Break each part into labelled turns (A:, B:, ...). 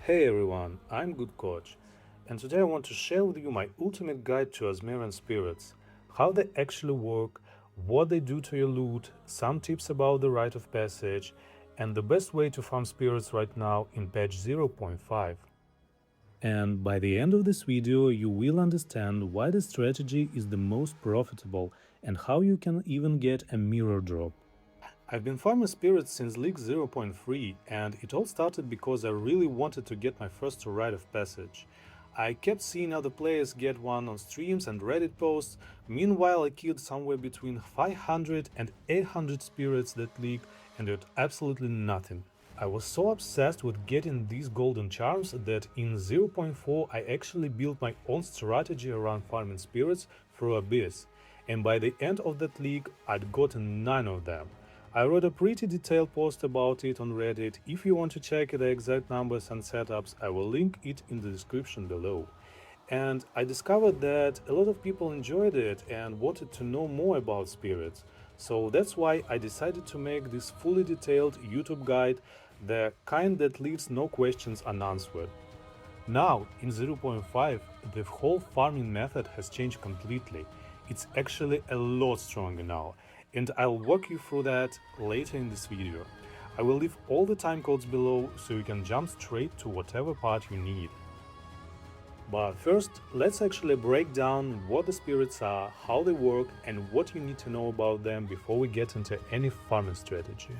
A: Hey everyone, I'm Good Coach, and today I want to share with you my ultimate guide to Azmerian spirits, how they actually work, what they do to your loot, some tips about the Rite of Passage, and the best way to farm spirits right now in patch 0.5. And by the end of this video, you will understand why this strategy is the most profitable and how you can even get a mirror drop. I've been farming spirits since League 0.3, and it all started because I really wanted to get my first Rite of Passage. I kept seeing other players get one on streams and Reddit posts. Meanwhile, I killed somewhere between 500 and 800 spirits that league and got absolutely nothing. I was so obsessed with getting these golden charms that in 0.4 I actually built my own strategy around farming spirits through Abyss, and by the end of that league I'd gotten 9 of them. I wrote a pretty detailed post about it on Reddit. If you want to check the exact numbers and setups, I will link it in the description below. And I discovered that a lot of people enjoyed it and wanted to know more about spirits. So that's why I decided to make this fully detailed YouTube guide, the kind that leaves no questions unanswered. Now, in 0.5, the whole farming method has changed completely. It's actually a lot stronger now, and I'll walk you through that later in this video. I will leave all the time codes below so you can jump straight to whatever part you need. But first, let's actually break down what the spirits are, how they work, and what you need to know about them before we get into any farming strategy.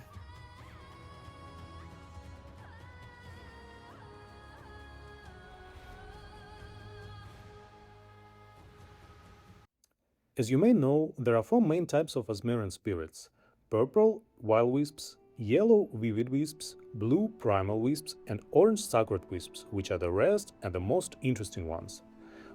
A: As you may know, there are four main types of Azmerian spirits: purple Wild Wisps, yellow Vivid Wisps, blue Primal Wisps, and orange Sacred Wisps, which are the rarest and the most interesting ones.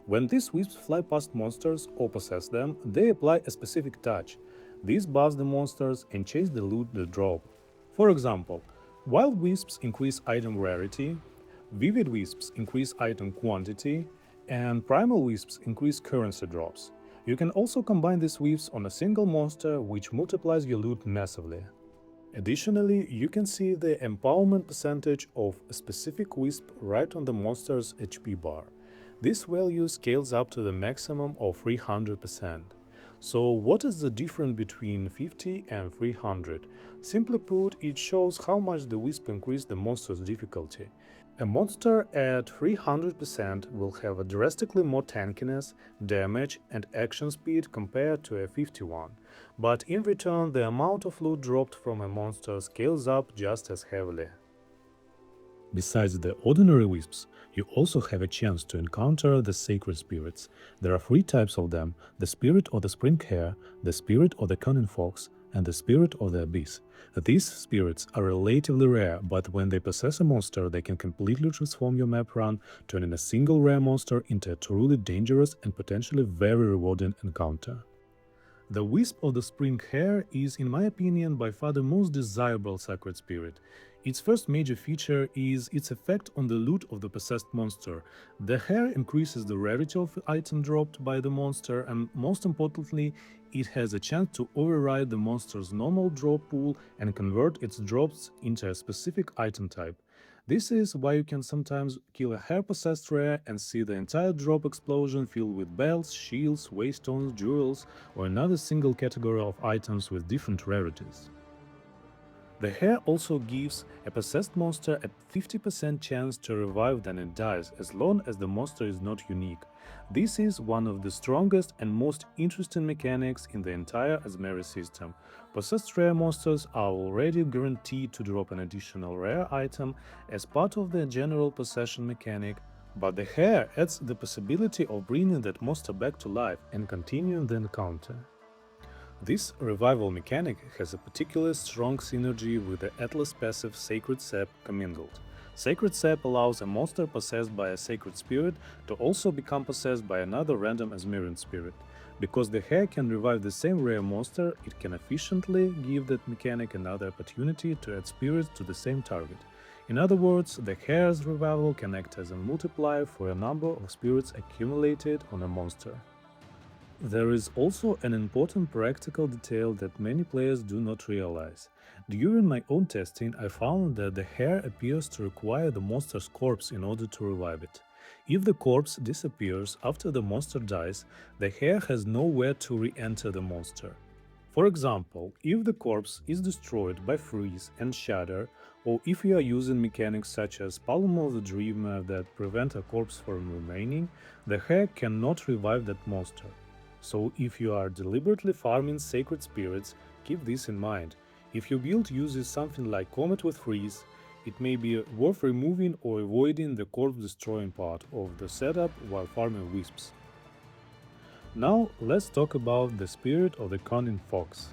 A: When these wisps fly past monsters or possess them, they apply a specific touch. This buffs the monsters and changes the loot they drop. For example, Wild Wisps increase item rarity, Vivid Wisps increase item quantity, and Primal Wisps increase currency drops. You can also combine these wisps on a single monster, which multiplies your loot massively. Additionally, you can see the empowerment percentage of a specific wisp right on the monster's HP bar. This value scales up to the maximum of 300%. So what is the difference between 50 and 300? Simply put, it shows how much the wisp increased the monster's difficulty. A monster at 300% will have a drastically more tankiness, damage and action speed compared to a 51, but in return the amount of loot dropped from a monster scales up just as heavily. Besides the ordinary wisps, you also have a chance to encounter the sacred spirits. There are three types of them: the spirit of the spring hare, the spirit of the cunning fox, and the spirit of the abyss. These spirits are relatively rare, but when they possess a monster, they can completely transform your map run, turning a single rare monster into a truly dangerous and potentially very rewarding encounter. The wisp of the spring hare is, in my opinion, by far the most desirable sacred spirit. Its first major feature is its effect on the loot of the possessed monster. The hare increases the rarity of the item dropped by the monster, and most importantly, it has a chance to override the monster's normal drop pool and convert its drops into a specific item type. This is why you can sometimes kill a hare-possessed rare and see the entire drop explosion filled with belts, shields, waystones, jewels, or another single category of items with different rarities. The hare also gives a possessed monster a 50% chance to revive when it dies, as long as the monster is not unique. This is one of the strongest and most interesting mechanics in the entire Azmeri system. Possessed rare monsters are already guaranteed to drop an additional rare item as part of the general possession mechanic, but the hare adds the possibility of bringing that monster back to life and continuing the encounter. This revival mechanic has a particularly strong synergy with the Atlas passive Sacred Sap commingled. Sacred Sap allows a monster possessed by a sacred spirit to also become possessed by another random Azmerian spirit. Because the hare can revive the same rare monster, it can efficiently give that mechanic another opportunity to add spirits to the same target. In other words, the hare's revival can act as a multiplier for a number of spirits accumulated on a monster. There is also an important practical detail that many players do not realize. During my own testing, I found that the hair appears to require the monster's corpse in order to revive it. If the corpse disappears after the monster dies, the hair has nowhere to re-enter the monster. For example, if the corpse is destroyed by freeze and shatter, or if you are using mechanics such as Palm of the Dreamer that prevent a corpse from remaining, the hair cannot revive that monster. So if you are deliberately farming sacred spirits, keep this in mind. If your build uses something like Comet with Freeze, it may be worth removing or avoiding the corpse destroying part of the setup while farming wisps. Now let's talk about the spirit of the cunning fox.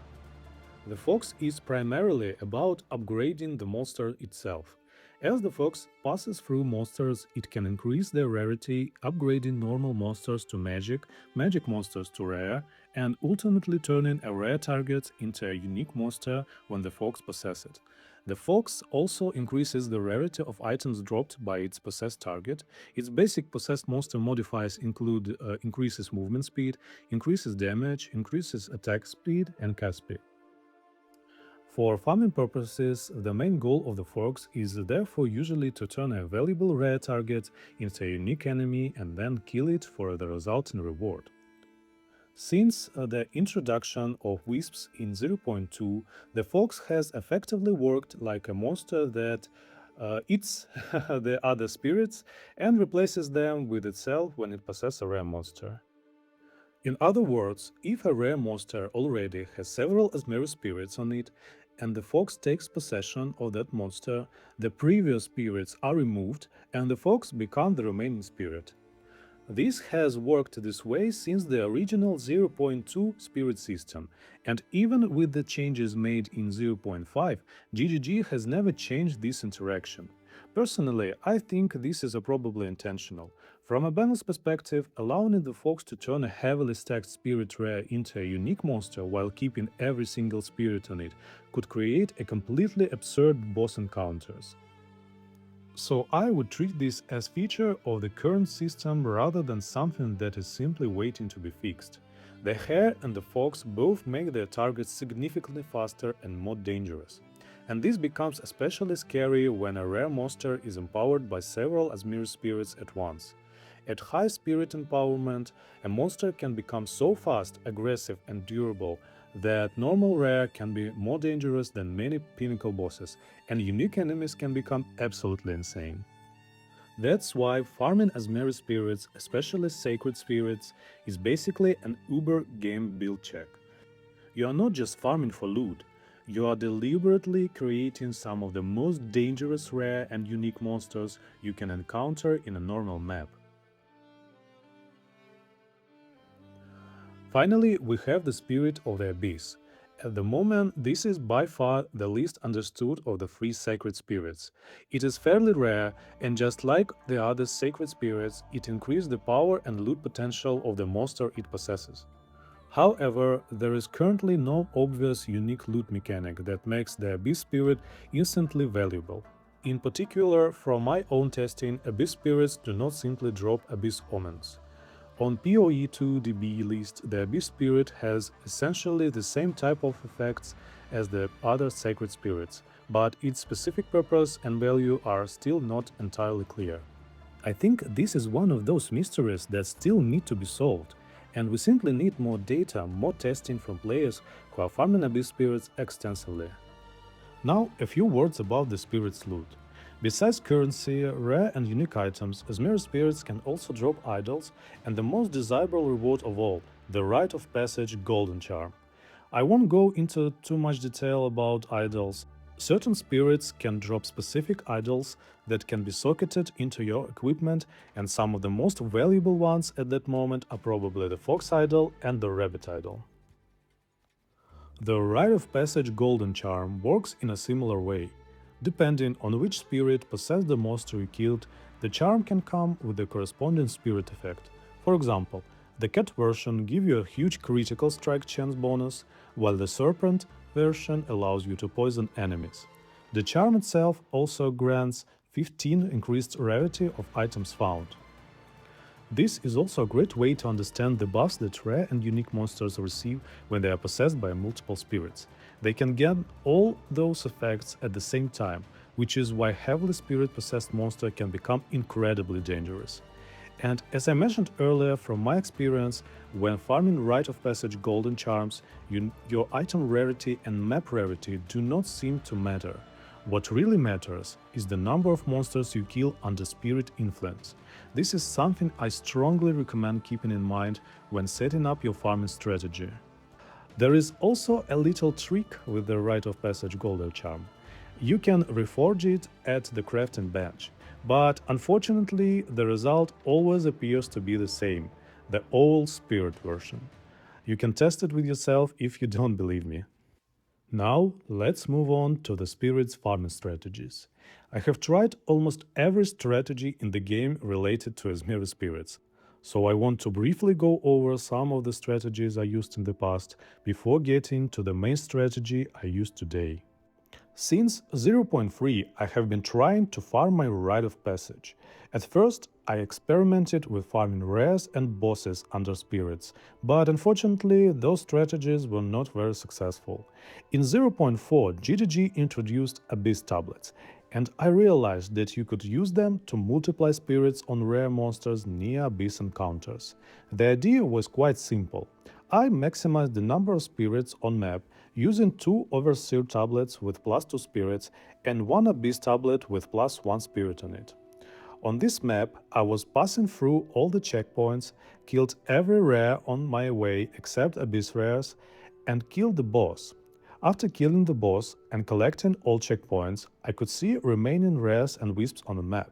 A: The fox is primarily about upgrading the monster itself. As the fox passes through monsters, it can increase their rarity, upgrading normal monsters to magic, magic monsters to rare, and ultimately turning a rare target into a unique monster when the fox possesses it. The fox also increases the rarity of items dropped by its possessed target. Its basic possessed monster modifiers include increases movement speed, increases damage, increases attack speed, and cast speed. For farming purposes, the main goal of the fox is therefore usually to turn a valuable rare target into a unique enemy and then kill it for the resulting reward. Since the introduction of Wisps in 0.2, the fox has effectively worked like a monster that eats the other spirits and replaces them with itself when it possesses a rare monster. In other words, if a rare monster already has several Azmeri spirits on it, and the fox takes possession of that monster, the previous spirits are removed and the fox becomes the remaining spirit. This has worked this way since the original 0.2 spirit system, and even with the changes made in 0.5, GGG has never changed this interaction. Personally, I think this is probably intentional. From a balance perspective, allowing the fox to turn a heavily stacked spirit rare into a unique monster while keeping every single spirit on it could create a completely absurd boss encounters. So I would treat this as feature of the current system rather than something that is simply waiting to be fixed. The hare and the fox both make their targets significantly faster and more dangerous. And this becomes especially scary when a rare monster is empowered by several Azmir spirits at once. At high spirit empowerment, a monster can become so fast, aggressive, and durable that normal rare can be more dangerous than many pinnacle bosses, and unique enemies can become absolutely insane. That's why farming Azmeri spirits, especially sacred spirits, is basically an uber game build check. You are not just farming for loot, you are deliberately creating some of the most dangerous rare and unique monsters you can encounter in a normal map. Finally, we have the Spirit of the Abyss. At the moment, this is by far the least understood of the three sacred spirits. It is fairly rare, and just like the other sacred spirits, it increases the power and loot potential of the monster it possesses. However, there is currently no obvious unique loot mechanic that makes the Abyss Spirit instantly valuable. In particular, from my own testing, Abyss Spirits do not simply drop Abyss Omens. On PoE2DB list, the Abyss Spirit has essentially the same type of effects as the other sacred spirits, but its specific purpose and value are still not entirely clear. I think this is one of those mysteries that still need to be solved, and we simply need more data, more testing from players who are farming Abyss Spirits extensively. Now, a few words about the Spirit's loot. Besides currency, rare and unique items, Azmeri spirits can also drop idols and the most desirable reward of all, the Rite of Passage Golden Charm. I won't go into too much detail about idols. Certain spirits can drop specific idols that can be socketed into your equipment, and some of the most valuable ones at that moment are probably the Fox Idol and the Rabbit Idol. The Rite of Passage Golden Charm works in a similar way. Depending on which spirit possessed the monster you killed, the charm can come with the corresponding spirit effect. For example, the cat version gives you a huge critical strike chance bonus, while the serpent version allows you to poison enemies. The charm itself also grants 15 increased rarity of items found. This is also a great way to understand the buffs that rare and unique monsters receive when they are possessed by multiple spirits. They can get all those effects at the same time, which is why heavily spirit-possessed monster can become incredibly dangerous. And as I mentioned earlier, from my experience, when farming Rite of Passage golden charms, your item rarity and map rarity do not seem to matter. What really matters is the number of monsters you kill under spirit influence. This is something I strongly recommend keeping in mind when setting up your farming strategy. There is also a little trick with the Rite of Passage Golden Charm. You can reforge it at the crafting bench, but unfortunately the result always appears to be the same, the old spirit version. You can test it with yourself if you don't believe me. Now, let's move on to the spirits farming strategies. I have tried almost every strategy in the game related to Azmeri spirits, so I want to briefly go over some of the strategies I used in the past before getting to the main strategy I use today. Since 0.3, I have been trying to farm my Rite of Passage. At first, I experimented with farming rares and bosses under spirits, but unfortunately, those strategies were not very successful. In 0.4, GGG introduced Abyss tablets, and I realized that you could use them to multiply spirits on rare monsters near Abyss encounters. The idea was quite simple. I maximized the number of spirits on map using 2 Overseer tablets with +2 spirits and 1 Abyss tablet with +1 spirit on it. On this map, I was passing through all the checkpoints, killed every rare on my way except Abyss rares, and killed the boss. After killing the boss and collecting all checkpoints, I could see remaining rares and wisps on the map.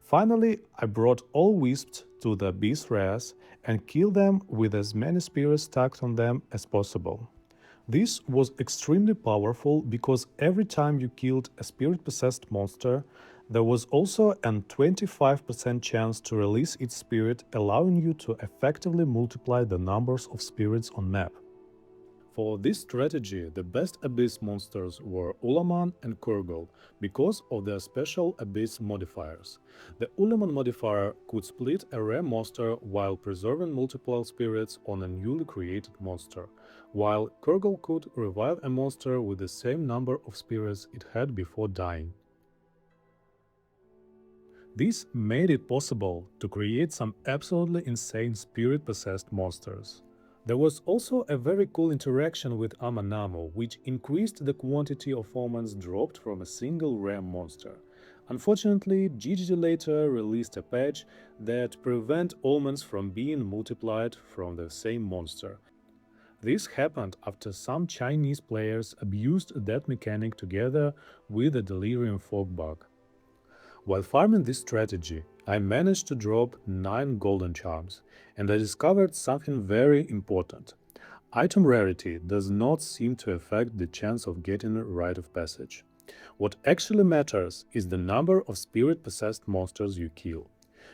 A: Finally, I brought all wisps to the Abyss rares and killed them with as many spirits stacked on them as possible. This was extremely powerful because every time you killed a spirit-possessed monster, there was also a 25% chance to release its spirit, allowing you to effectively multiply the numbers of spirits on map. For this strategy, the best Abyss monsters were Ulaman and Kurgol because of their special Abyss modifiers. The Ulaman modifier could split a rare monster while preserving multiple spirits on a newly created monster, while Kurgol could revive a monster with the same number of spirits it had before dying. This made it possible to create some absolutely insane spirit-possessed monsters. There was also a very cool interaction with Amanamo, which increased the quantity of omens dropped from a single rare monster. Unfortunately, GGG later released a patch that prevent omens from being multiplied from the same monster. This happened after some Chinese players abused that mechanic together with the Delirium Fog bug. While farming this strategy, I managed to drop 9 golden charms, and I discovered something very important. Item rarity does not seem to affect the chance of getting a Rite of Passage. What actually matters is the number of spirit-possessed monsters you kill.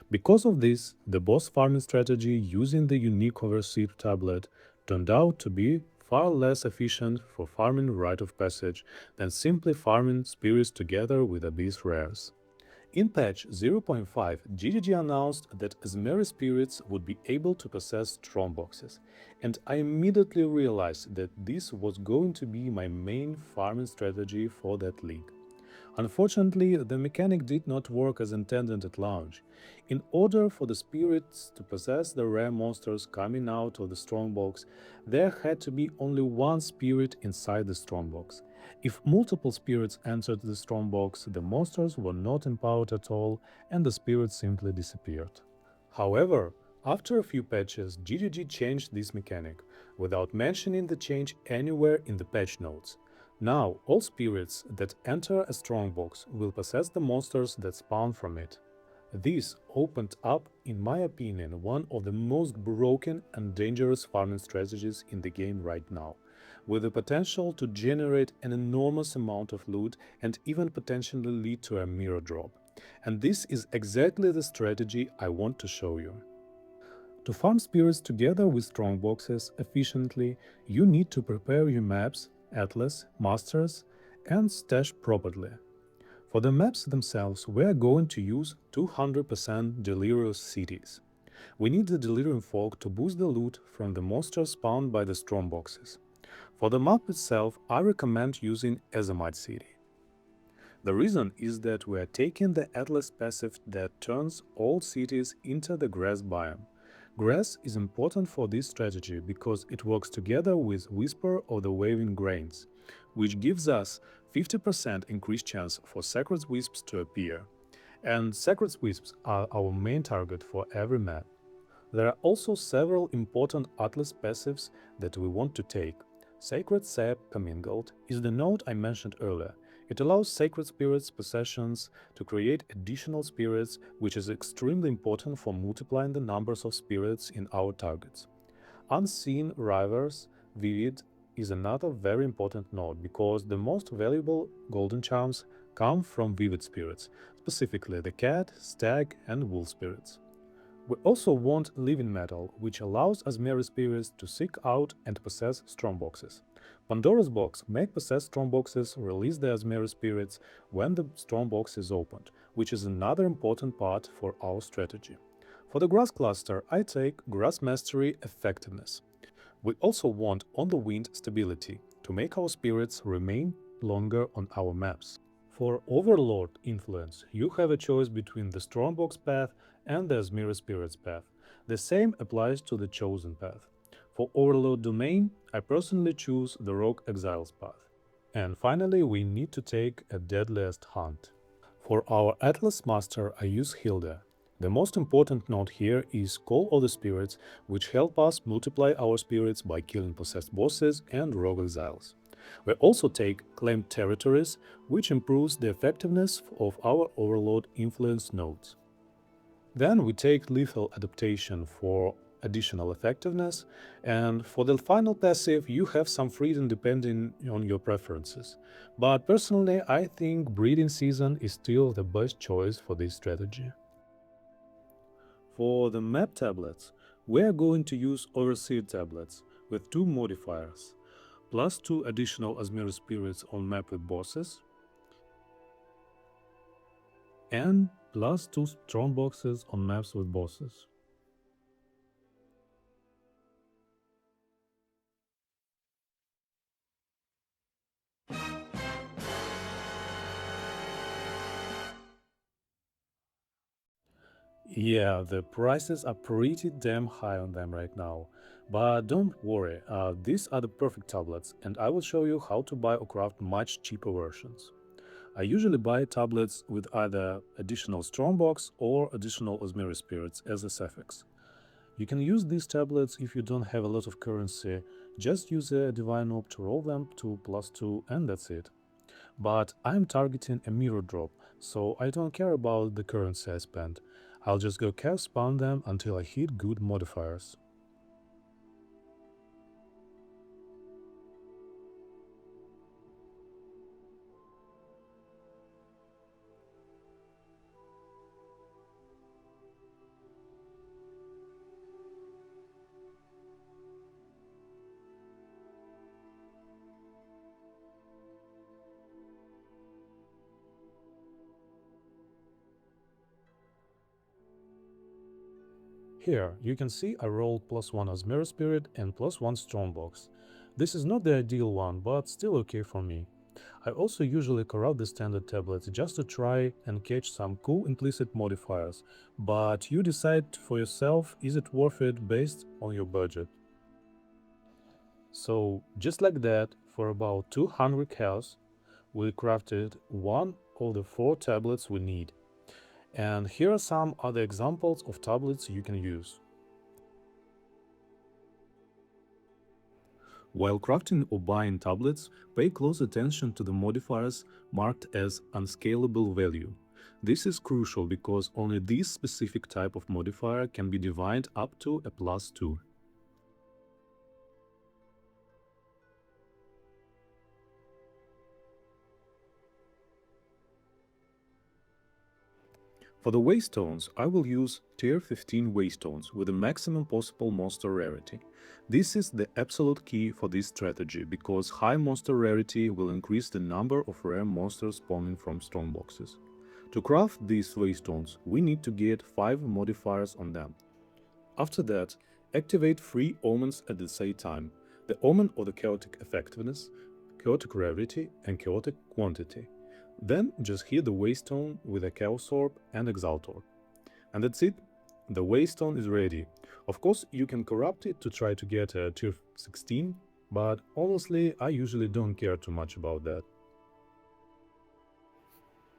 A: Because of this, the boss farming strategy using the unique Overseer tablet turned out to be far less efficient for farming Rite of Passage than simply farming spirits together with Abyss rares. In patch 0.5, GGG announced that Azmeri spirits would be able to possess strongboxes, and I immediately realized that this was going to be my main farming strategy for that league. Unfortunately, the mechanic did not work as intended at launch. In order for the spirits to possess the rare monsters coming out of the strongbox, there had to be only one spirit inside the strongbox. If multiple spirits entered the strongbox, the monsters were not empowered at all and the spirits simply disappeared. However, after a few patches, GGG changed this mechanic, without mentioning the change anywhere in the patch notes. Now, all spirits that enter a strongbox will possess the monsters that spawn from it. This opened up, in my opinion, one of the most broken and dangerous farming strategies in the game right now, with the potential to generate an enormous amount of loot and even potentially lead to a mirror drop. And this is exactly the strategy I want to show you. To farm spirits together with strongboxes efficiently, you need to prepare your maps, atlas, masters, and stash properly. For the maps themselves, we are going to use 200% Delirious cities. We need the Delirium Fog to boost the loot from the monsters spawned by the storm boxes. For the map itself, I recommend using Azmeri City. The reason is that we are taking the Atlas passive that turns all cities into the grass biome. Grass is important for this strategy because it works together with Whisper of the Waving Grains, which gives us 50% increased chance for Sacred Wisps to appear. And Sacred Wisps are our main target for every map. There are also several important Atlas passives that we want to take. Sacred Sap Commingled is the node I mentioned earlier. It allows sacred spirits possessions to create additional spirits, which is extremely important for multiplying the numbers of spirits in our targets. Unseen Rivers Vivid is another very important node because the most valuable golden charms come from vivid spirits, specifically the cat, stag, and wolf spirits. We also want Living Metal, which allows Azmeri spirits to seek out and possess strongboxes. Pandora's Box make possess strongboxes release the Azmeri spirits when the strongbox is opened, which is another important part for our strategy. For the Grass Cluster, I take Grass Mastery Effectiveness. We also want On the Wind stability to make our spirits remain longer on our maps. For Overlord influence, you have a choice between the Strongbox path and the Azmeri Spirits path. The same applies to the Chosen path. For Overlord domain, I personally choose the Rogue Exiles path. And finally, we need to take a Deadliest Hunt. For our Atlas Master, I use Hilda. The most important node here is Call of the Spirits, which help us multiply our spirits by killing possessed bosses and rogue exiles. We also take Claimed Territories, which improves the effectiveness of our Overlord influence nodes. Then we take Lethal Adaptation for additional effectiveness, and for the final passive you have some freedom depending on your preferences. But personally, I think Breeding Season is still the best choice for this strategy. For the map tablets, we are going to use Overseer tablets with two modifiers, plus 2 additional Azmeri spirits on map with bosses, and plus 2 strong boxes on maps with bosses. Yeah, the prices are pretty damn high on them right now. But don't worry, these are the perfect tablets, and I will show you how to buy or craft much cheaper versions. I usually buy tablets with either additional Strongbox or additional Azmeri spirits as a suffix. You can use these tablets if you don't have a lot of currency, just use a Divine Orb to roll them to +2 and that's it. But I'm targeting a mirror drop, so I don't care about the currency I spend. I'll just go cast spawn them until I hit good modifiers. Here, you can see I rolled +1 Azmeri Spirit and +1 Strongbox. This is not the ideal one, but still okay for me. I also usually corrupt the standard tablets just to try and catch some cool implicit modifiers, but you decide for yourself is it worth it based on your budget. So, just like that, for about 200 cows, we crafted one of the 4 tablets we need. And here are some other examples of tablets you can use. While crafting or buying tablets, pay close attention to the modifiers marked as unscalable value. This is crucial because only this specific type of modifier can be divined up to a +2. For the Waystones, I will use tier 15 Waystones with the maximum possible monster rarity. This is the absolute key for this strategy, because high monster rarity will increase the number of rare monsters spawning from strongboxes. To craft these Waystones, we need to get 5 modifiers on them. After that, activate 3 omens at the same time: the omen of the chaotic effectiveness, chaotic rarity, and chaotic quantity. Then just hit the Waystone with a Chaos Orb and Exaltor. And that's it. The Waystone is ready. Of course, you can corrupt it to try to get a tier 16, but honestly, I usually don't care too much about that.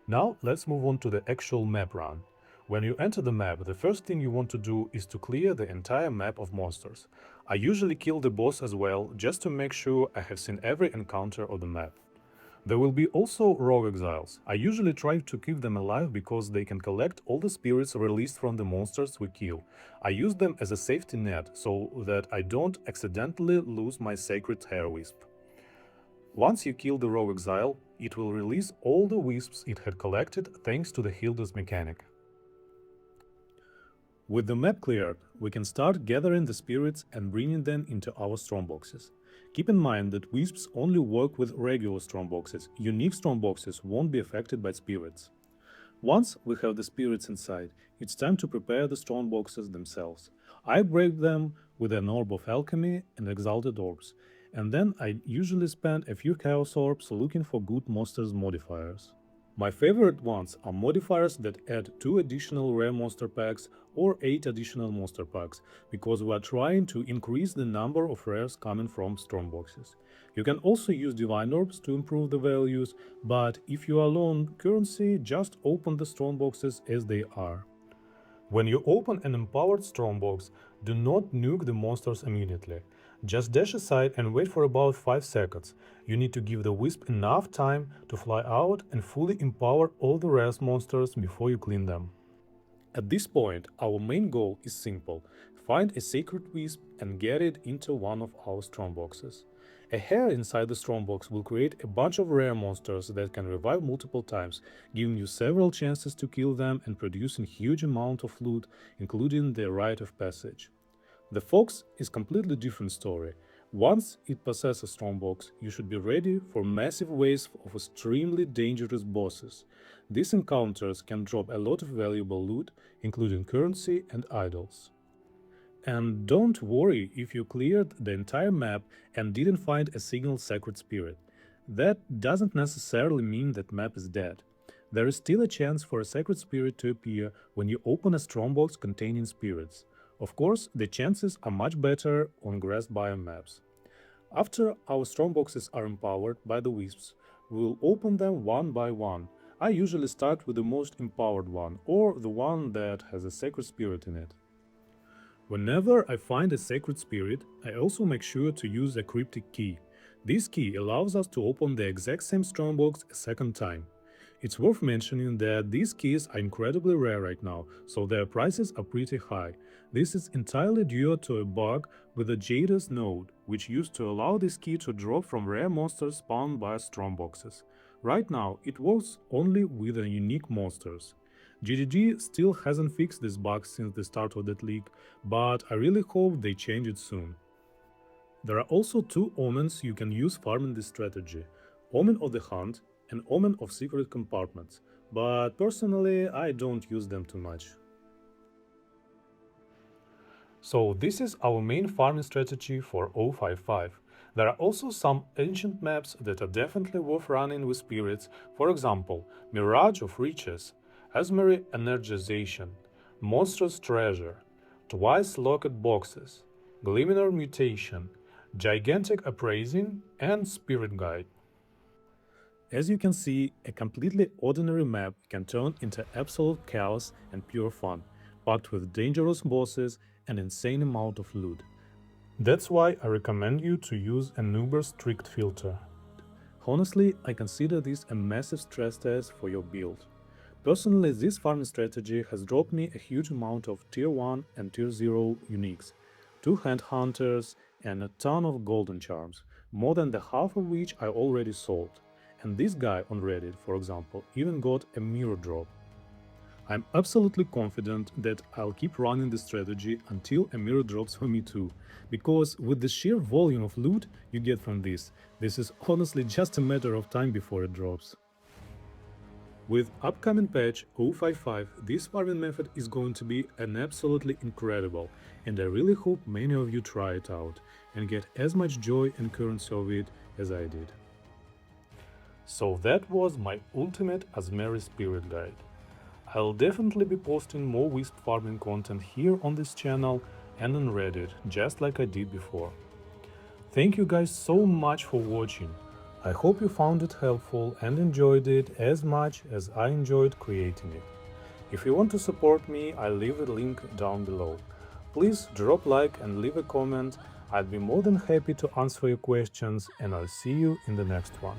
A: Now let's move on to the actual map run. When you enter the map, the first thing you want to do is to clear the entire map of monsters. I usually kill the boss as well, just to make sure I have seen every encounter of the map. There will be also rogue exiles. I usually try to keep them alive because they can collect all the spirits released from the monsters we kill. I use them as a safety net so that I don't accidentally lose my Sacred Wisp. Once you kill the rogue exile, it will release all the wisps it had collected thanks to the Hilda's mechanic. With the map cleared, we can start gathering the spirits and bringing them into our strongboxes. Keep in mind that wisps only work with regular strongboxes. Unique strongboxes won't be affected by spirits. Once we have the spirits inside, it's time to prepare the strongboxes themselves. I break them with an Orb of Alchemy and Exalted Orbs, and then I usually spend a few Chaos Orbs looking for good monsters modifiers. My favorite ones are modifiers that add 2 additional rare monster packs or 8 additional monster packs, because we are trying to increase the number of rares coming from strongboxes. You can also use Divine Orbs to improve the values, but if you are low on currency, just open the strongboxes as they are. When you open an empowered strongbox, do not nuke the monsters immediately. Just dash aside and wait for about 5 seconds. You need to give the wisp enough time to fly out and fully empower all the rare monsters before you clean them. At this point, our main goal is simple: find a Sacred Wisp and get it into one of our strongboxes. A hair inside the strongbox will create a bunch of rare monsters that can revive multiple times, giving you several chances to kill them and producing huge amount of loot, including the Rite of Passage. The Fox is a completely different story. Once it possesses a strongbox, you should be ready for massive waves of extremely dangerous bosses. These encounters can drop a lot of valuable loot, including currency and idols. And don't worry if you cleared the entire map and didn't find a single sacred spirit. That doesn't necessarily mean that map is dead. There is still a chance for a sacred spirit to appear when you open a strongbox containing spirits. Of course, the chances are much better on grass biome maps. After our strongboxes are empowered by the wisps, we will open them one by one. I usually start with the most empowered one, or the one that has a sacred spirit in it. Whenever I find a sacred spirit, I also make sure to use a cryptic key. This key allows us to open the exact same strongbox a second time. It's worth mentioning that these keys are incredibly rare right now, so their prices are pretty high. This is entirely due to a bug with the Jada's node, which used to allow this key to drop from rare monsters spawned by strongboxes. Right now, it works only with the unique monsters. GDG still hasn't fixed this bug since the start of that leak, but I really hope they change it soon. There are also 2 omens you can use farming this strategy: Omen of the Hunt and Omen of Secret Compartments, but personally I don't use them too much. So this is our main farming strategy for 055. There are also some ancient maps that are definitely worth running with spirits, for example, Mirage of Riches, Azmeri Energization, Monstrous Treasure, Twice Locked Boxes, Glimmer Mutation, Gigantic Appraising, and Spirit Guide. As you can see, a completely ordinary map can turn into absolute chaos and pure fun, packed with dangerous bosses and insane amount of loot. That's why I recommend you to use an uber strict filter. Honestly, I consider this a massive stress test for your build. Personally, this farming strategy has dropped me a huge amount of tier 1 and tier 0 uniques, 2 hand hunters and a ton of golden charms, more than the half of which I already sold. And this guy on Reddit, for example, even got a mirror drop. I'm absolutely confident that I'll keep running this strategy until a mirror drops for me too, because with the sheer volume of loot you get from this is honestly just a matter of time before it drops. With upcoming patch 055, this farming method is going to be an absolutely incredible, and I really hope many of you try it out and get as much joy and currency of it as I did. So that was my ultimate Azmeri Spirit Guide. I'll definitely be posting more Wisp farming content here on this channel and on Reddit, just like I did before. Thank you guys so much for watching. I hope you found it helpful and enjoyed it as much as I enjoyed creating it. If you want to support me, I'll leave a link down below. Please drop like and leave a comment. I'd be more than happy to answer your questions, and I'll see you in the next one.